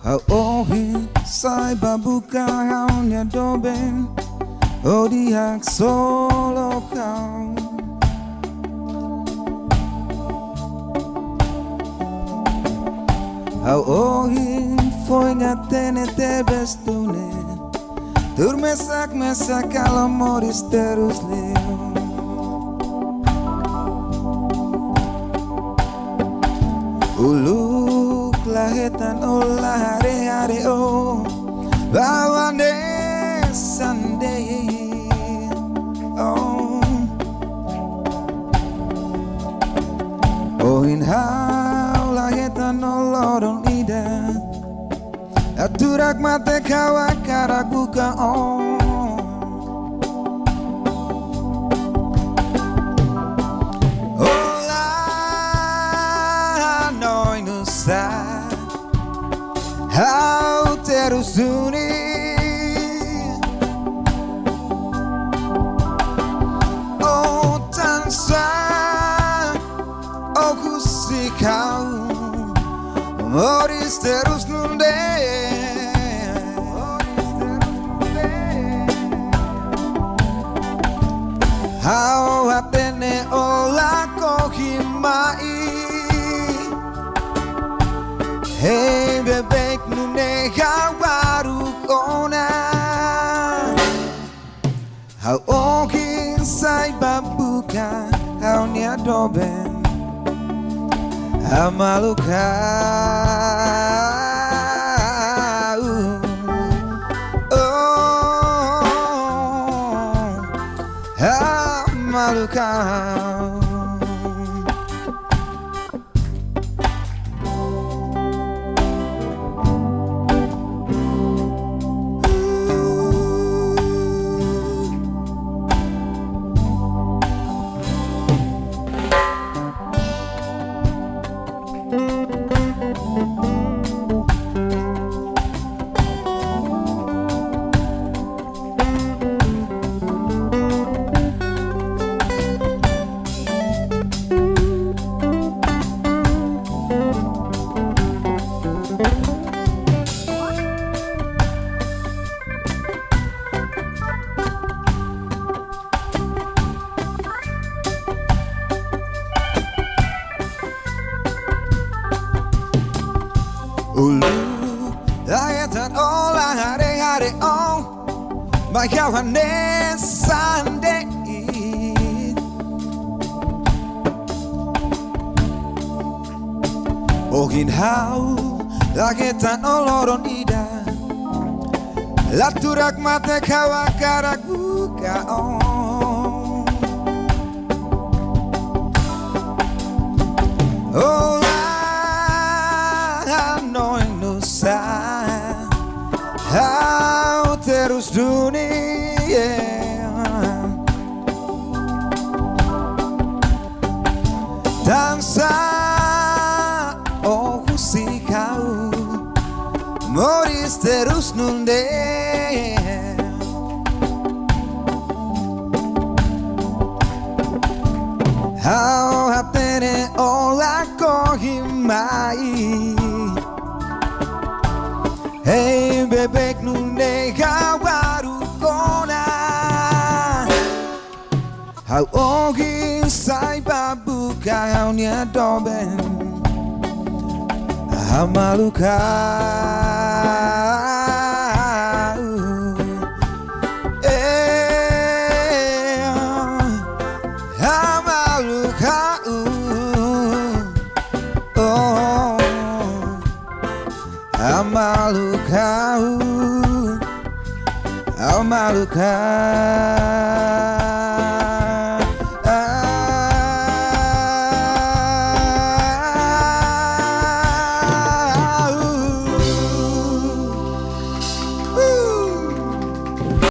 Ohin sai babuka haunya doben odiak solo kau. Ohin foi ngatene te bestune turmesak mesak alamoris terus leo. Uluk lahetan olah hare-hare o bawane Sunday oh in hau lahetan oloron ida aturak mate kawa karak buka on How terus oh tansa oh kusi kau moris terus nunde how atene ola kohimai. Hey bebek nune baru kona how ogin sai babuka how nia doben how maluka how maluka. Ulu ayatan olah hare-hare oh bayawane Sunday ogin hau lagetan oloron ida laturak mate kawa karak buka on oh how terus dunia dansa oh si kau moris terus nunde how hapene ola kohimai. Hey bebek nune baru kona how ogin sai babuka how nia doben how maluka how maluka Amaluka, Amaluka.